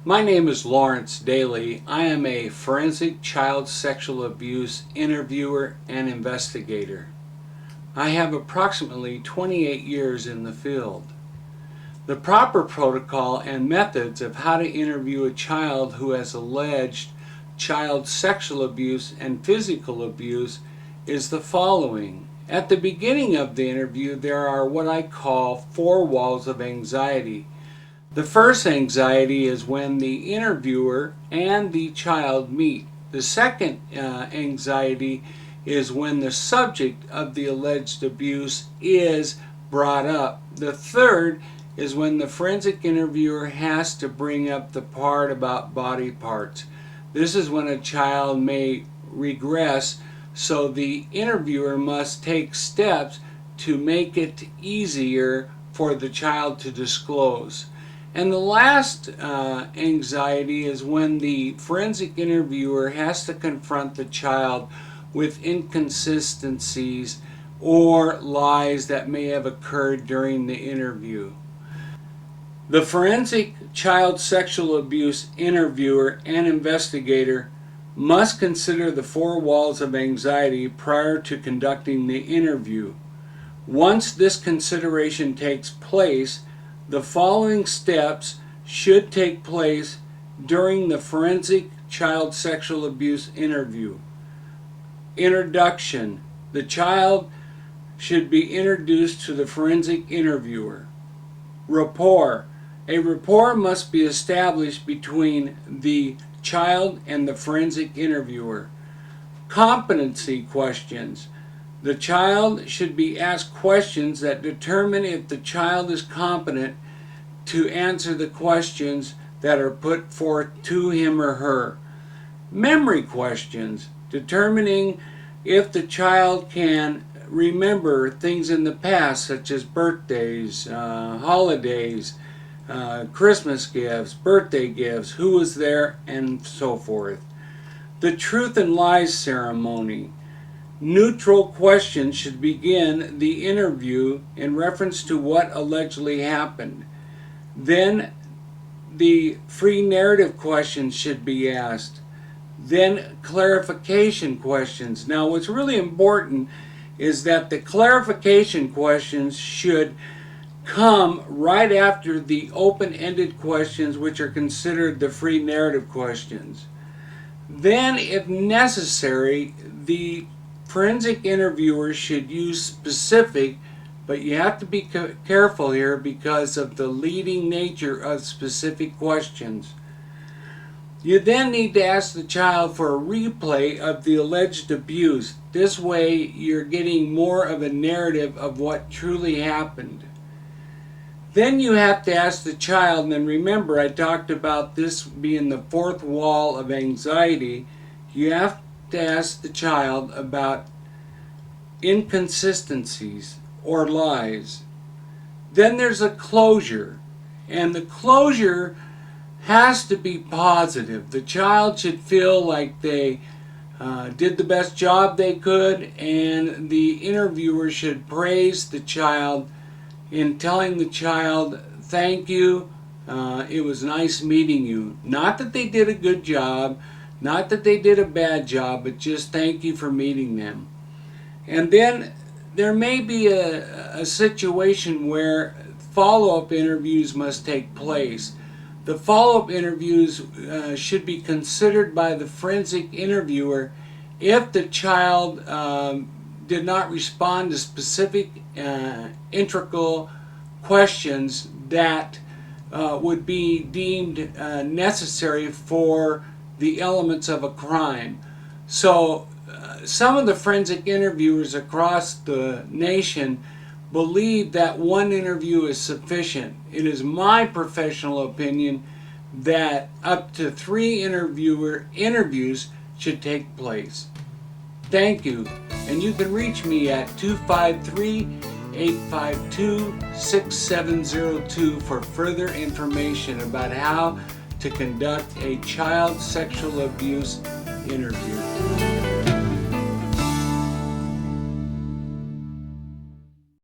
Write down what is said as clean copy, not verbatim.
My name is Lawrence Daly. I am a forensic child sexual abuse interviewer and investigator. I have approximately 28 years in the field. The proper protocol and methods of how to interview a child who has alleged child sexual abuse and physical abuse is the following. At the beginning of the interview, there are what I call 4 walls of anxiety. The first anxiety is when the interviewer and the child meet. The second anxiety is when the subject of the alleged abuse is brought up. The third is when the forensic interviewer has to bring up the part about body parts. This is when a child may regress, so the interviewer must take steps to make it easier for the child to disclose. And the last anxiety is when the forensic interviewer has to confront the child with inconsistencies or lies that may have occurred during the interview. The forensic child sexual abuse interviewer and investigator must consider the 4 walls of anxiety prior to conducting the interview. Once this consideration takes place, the following steps should take place during the forensic child sexual abuse interview. Introduction. The child should be introduced to the forensic interviewer. Rapport. A rapport must be established between the child and the forensic interviewer. Competency questions. The child should be asked questions that determine if the child is competent to answer the questions that are put forth to him or her. Memory questions, determining if the child can remember things in the past, such as birthdays, holidays, Christmas gifts, birthday gifts, who was there, and so forth. The truth and lies ceremony. Neutral questions should begin the interview in reference to what allegedly happened. Then the free narrative questions should be asked. Then clarification questions. Now what's really important is that the clarification questions should come right after the open-ended questions, which are considered the free narrative questions. Then, if necessary, the forensic interviewer should use specific, but you have to be careful here because of the leading nature of specific questions. You then need to ask the child for a replay of the alleged abuse. This way you're getting more of a narrative of what truly happened. Then you have to ask the child, and remember I talked about this being the 4th wall of anxiety. You have to ask the child about inconsistencies or lies. Then there's a closure, and the closure has to be positive. The child should feel like they did the best job they could, and the interviewer should praise the child in telling the child, thank you, it was nice meeting you. Not that they did a good job, not that they did a bad job, but just thank you for meeting them. And then there may be a situation where follow-up interviews must take place. The follow-up interviews should be considered by the forensic interviewer if the child did not respond to specific integral questions that would be deemed necessary for the elements of a crime. So some of the forensic interviewers across the nation believe that 1 interview is sufficient. It is my professional opinion that up to 3 interviews should take place. Thank you, and you can reach me at 253-852-6702 for further information about how to conduct a child sexual abuse interview.